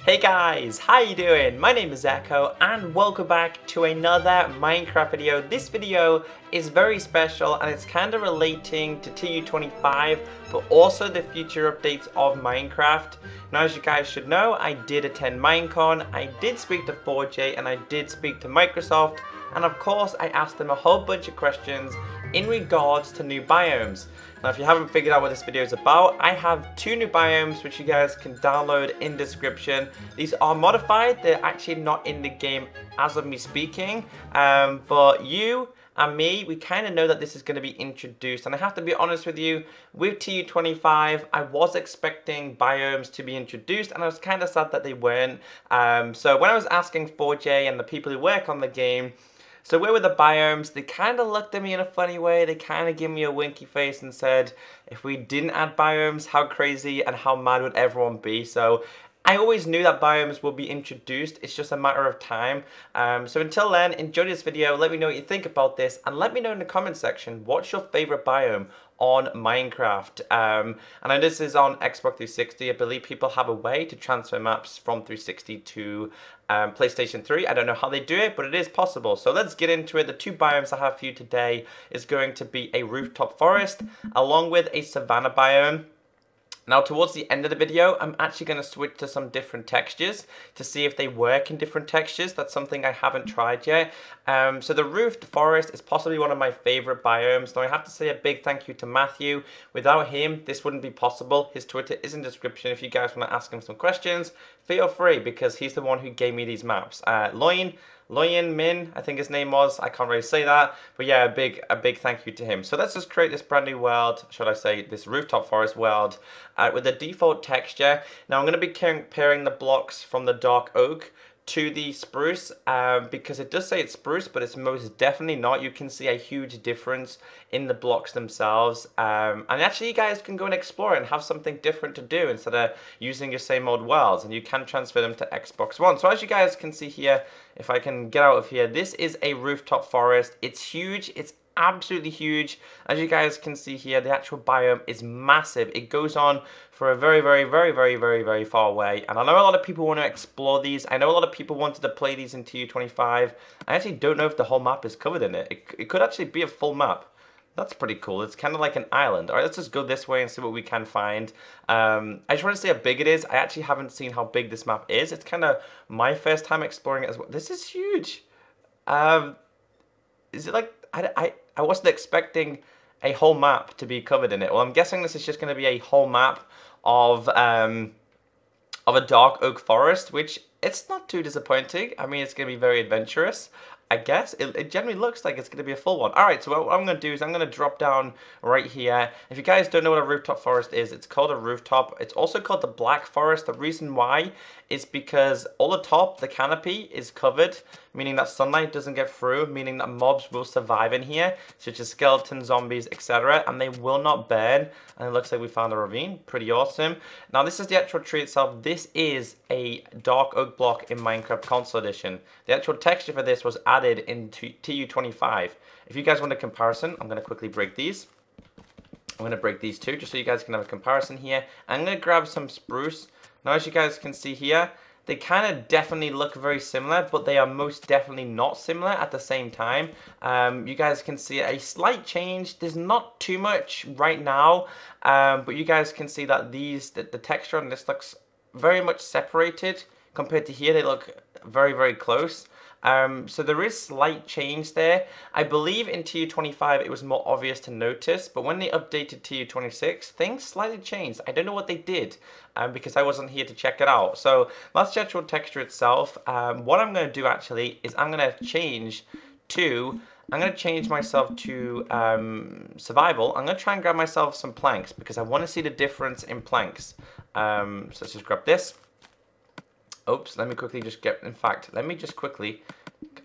Hey guys, how you doing? My name is Echo and welcome back to another Minecraft video. This video is very special and it's kind of relating to TU25 but also the future updates of Minecraft. Now as you guys should know, I did attend Minecon, I did speak to 4J and I did speak to Microsoft, and of course I asked them a whole bunch of questions in regards to new biomes. Now if you haven't figured out what this video is about, I have two new biomes which you guys can download in description. These are modified, they're actually not in the game as of me speaking, but you and me, we kind of know that this is going to be introduced, and I have to be honest with you, with TU25, I was expecting biomes to be introduced, and I was kind of sad that they weren't. So when I was asking 4J and the people who work on the game, so where were the biomes, they kind of looked at me in a funny way, they kind of gave me a winky face and said, if we didn't add biomes, how crazy and how mad would everyone be? So I always knew that biomes would be introduced, it's just a matter of time. So until then, enjoy this video, let me know what you think about this, and let me know in the comment section, what's your favourite biome on Minecraft? And I know this is on Xbox 360, I believe people have a way to transfer maps from 360 to PlayStation 3. I don't know how they do it, but it is possible. So let's get into it. The two biomes I have for you today is going to be a Rooftop Forest, along with a Savanna Biome. Now towards the end of the video, I'm actually going to switch to some different textures to see if they work in different textures. That's something I haven't tried yet. So the Rooftop Forest is possibly one of my favourite biomes. Now I have to say a big thank you to Matthew. Without him, this wouldn't be possible. His Twitter is in the description. If you guys want to ask him some questions, feel free, because he's the one who gave me these maps. Loyan Min, I think his name was. I can't really say that, but yeah, a big thank you to him. So let's just create this brand new world, should I say, this Rooftop Forest world with the default texture. Now I'm going to be comparing the blocks from the dark oak to the spruce, because it does say it's spruce, but it's most definitely not. You can see a huge difference in the blocks themselves, and actually you guys can go and explore and have something different to do instead of using your same old worlds, and you can transfer them to Xbox One. So as you guys can see here, if I can get out of here, this is a Rooftop Forest. It's huge, it's absolutely huge. As you guys can see here, the actual biome is massive. It goes on for a very far away, and I know a lot of people want to explore these. I know a lot of people wanted to play these in TU25. I actually don't know if the whole map is covered in it. It could actually be a full map. That's pretty cool. It's kind of like an island. All right, let's just go this way and see what we can find. I just want to see how big it is. I actually haven't seen how big this map is. It's kind of my first time exploring it as well. This is huge. Is it like, I wasn't expecting a whole map to be covered in it. Well, I'm guessing this is just going to be a whole map of a dark oak forest, which it's not too disappointing. I mean, it's going to be very adventurous, I guess. It generally looks like it's going to be a full one. Alright, so what I'm going to do is I'm going to drop down right here. If you guys don't know what a rooftop forest is, it's called a rooftop. It's also called the Black Forest. The reason why is because all the top, the canopy, is covered, meaning that sunlight doesn't get through, meaning that mobs will survive in here, such as skeletons, zombies, etc., and they will not burn. And it looks like we found a ravine. Pretty awesome. Now this is the actual tree itself. This is a dark oak block in Minecraft Console Edition. The actual texture for this was added into TU25. If you guys want a comparison, I'm going to quickly break these. I'm going to break these too, just so you guys can have a comparison here. I'm going to grab some spruce. Now as you guys can see here, they kind of definitely look very similar, but they are most definitely not similar at the same time. You guys can see a slight change. There's not too much right now, but you guys can see that the texture on this looks very much separated compared to here. They look very close. So there is slight change there. I believe in TU25 it was more obvious to notice, but when they updated TU26, things slightly changed. I don't know what they did, because I wasn't here to check it out. So that's the actual texture itself. What I'm going to do actually is I'm going to change myself to survival. I'm going to try and grab myself some planks, because I want to see the difference in planks. So let's just grab this. Oops, let me quickly just get, in fact, let me just quickly,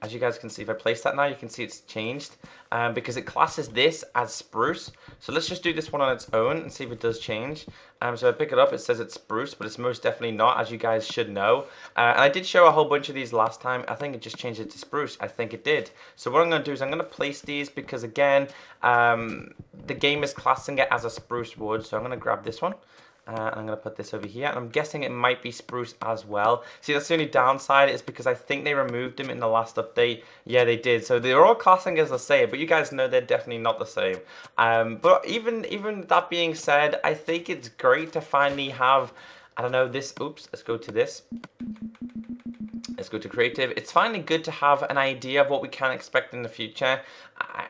as you guys can see, if I place that now, you can see it's changed, because it classes this as spruce. So let's just do this one on its own and see if it does change. So I pick it up, it says it's spruce, but it's most definitely not, as you guys should know. And I did show a whole bunch of these last time. I think it just changed it to spruce. I think it did. So what I'm going to do is I'm going to place these, because again, the game is classing it as a spruce wood. So I'm going to grab this one. And I'm going to put this over here. And I'm guessing it might be spruce as well. See, that's the only downside is because I think they removed them in the last update. Yeah, they did. So they're all classing as the same. But you guys know they're definitely not the same. But even that being said, I think it's great to finally have, I don't know, this. Oops, let's go to this. Let's go to creative. It's finally good to have an idea of what we can expect in the future.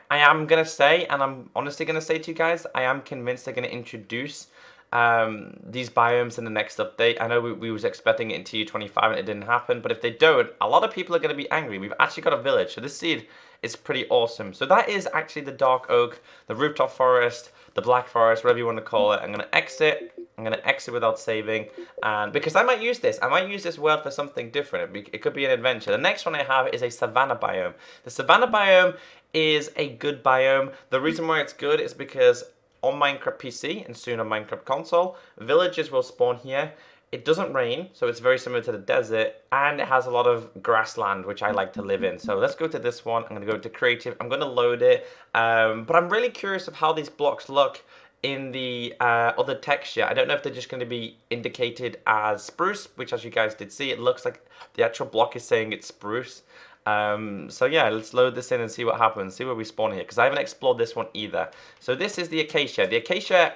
I am going to say, and I'm honestly going to say to you guys, I am convinced they're going to introduce these biomes in the next update. I know we was expecting it in TU25 and it didn't happen, but if they don't, a lot of people are going to be angry. We've actually got a village, so this seed is pretty awesome. So that is actually the dark oak, the rooftop forest, the black forest, whatever you want to call it. I'm going to exit. I'm going to exit without saving, and because I might use this world for something different. It could be an adventure. The next one I have is a Savanna Biome. The Savanna Biome is a good biome. The reason why it's good is because on Minecraft PC and soon on Minecraft console, villagers will spawn here. It doesn't rain, so it's very similar to the desert, and it has a lot of grassland, which I like to live in. So let's go to this one. I'm going to go to creative. I'm going to load it, but I'm really curious of how these blocks look in the other texture. I don't know if they're just going to be indicated as spruce, which as you guys did see, it looks like the actual block is saying it's spruce. So yeah, let's load this in and see what happens, see where we spawn here, because I haven't explored this one either. So this is the acacia. The acacia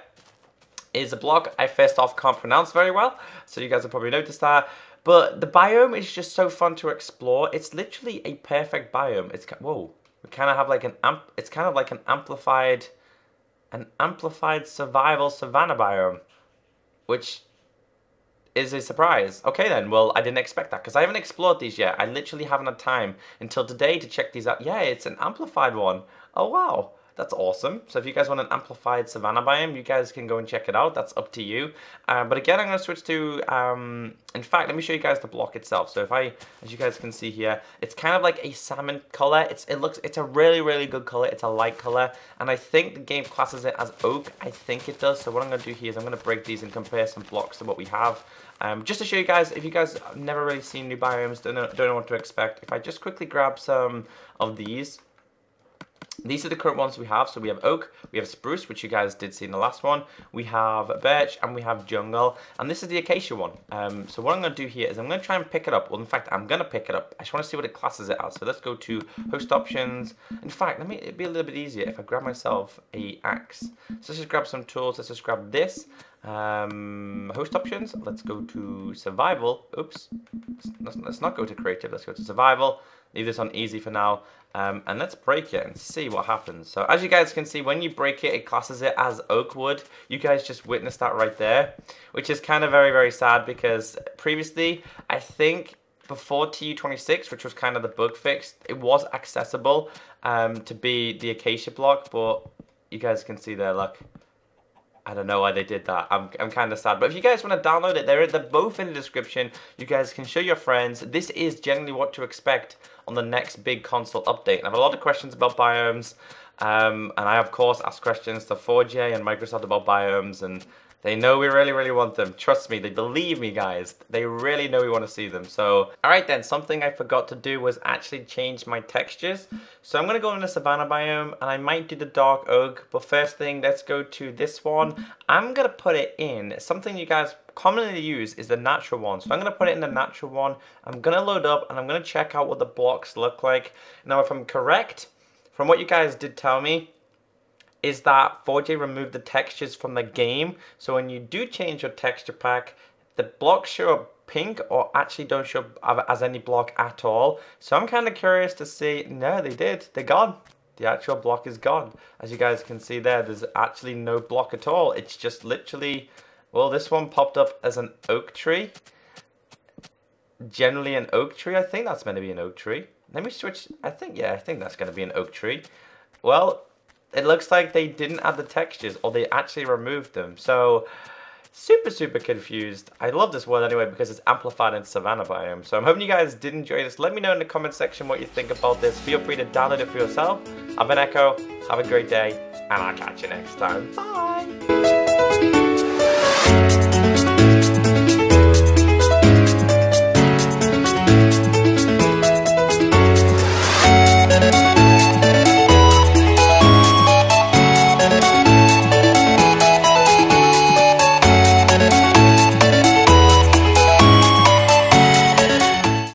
is a block I first off can't pronounce very well, so you guys have probably noticed that. But the biome is just so fun to explore. It's literally a perfect biome. It's whoa, we kind of have like it's kind of like an amplified survival savanna biome, which is a surprise. Okay then, well, I didn't expect that because I haven't explored these yet. I literally haven't had time until today to check these out. Yeah, it's an amplified one. Oh wow, that's awesome. So if you guys want an amplified savanna biome, you guys can go and check it out. That's up to you. But again, I'm going to switch to, in fact, let me show you guys the block itself. So if as you guys can see here, it's kind of like a salmon color. It's a really, really good color. It's a light color. And I think the game classes it as oak. I think it does. So what I'm going to do here is I'm going to break these and compare some blocks to what we have. Just to show you guys, if you guys have never really seen new biomes, don't know what to expect. If I just quickly grab some of these are the current ones we have. So we have oak, we have spruce, which you guys did see in the last one. We have birch, and we have jungle. And this is the acacia one. So what I'm going to do here is I'm going to try and pick it up. Well, in fact, I'm going to pick it up. I just want to see what it classes it as. So let's go to host options. In fact, it'd be a little bit easier if I grab myself a axe. So let's just grab some tools. Let's just grab this. Host options. Let's go to survival. Oops. Let's not go to creative. Let's go to survival. Leave this on easy for now. And let's break it and see what happens. So as you guys can see, when you break it, it classes it as oak wood. You guys just witnessed that right there, which is kind of very, very sad because previously, I think before TU26, which was kind of the bug fix, it was accessible to be the acacia block, but you guys can see there, look. I don't know why they did that. I'm kind of sad. But if you guys want to download it, they're both in the description. You guys can show your friends. This is generally what to expect on the next big console update. And I have a lot of questions about biomes. And I, of course, ask questions to 4J and Microsoft about biomes. And they know we really, really want them. Trust me, they believe me, guys. They really know we want to see them. So, alright then, something I forgot to do was actually change my textures. So I'm going to go in the Savanna Biome, and I might do the dark oak. But first thing, let's go to this one. I'm going to put it in. Something you guys commonly use is the natural one. So I'm going to put it in the natural one. I'm going to load up, and I'm going to check out what the blocks look like. Now, if I'm correct, from what you guys did tell me, is that 4J removed the textures from the game. So when you do change your texture pack, the blocks show up pink or actually don't show up as any block at all. So I'm kind of curious to see, no, they did. They're gone. The actual block is gone. As you guys can see there, there's actually no block at all. It's just literally, well, this one popped up as an oak tree. Generally an oak tree. I think that's meant to be an oak tree. Let me switch. I think that's going to be an oak tree. Well, it looks like they didn't add the textures, or they actually removed them. So, super, super confused. I love this world anyway because it's amplified in Savanna Biome. So I'm hoping you guys did enjoy this. Let me know in the comment section what you think about this. Feel free to download it for yourself. I've been Echo. Have a great day, and I'll catch you next time. Bye!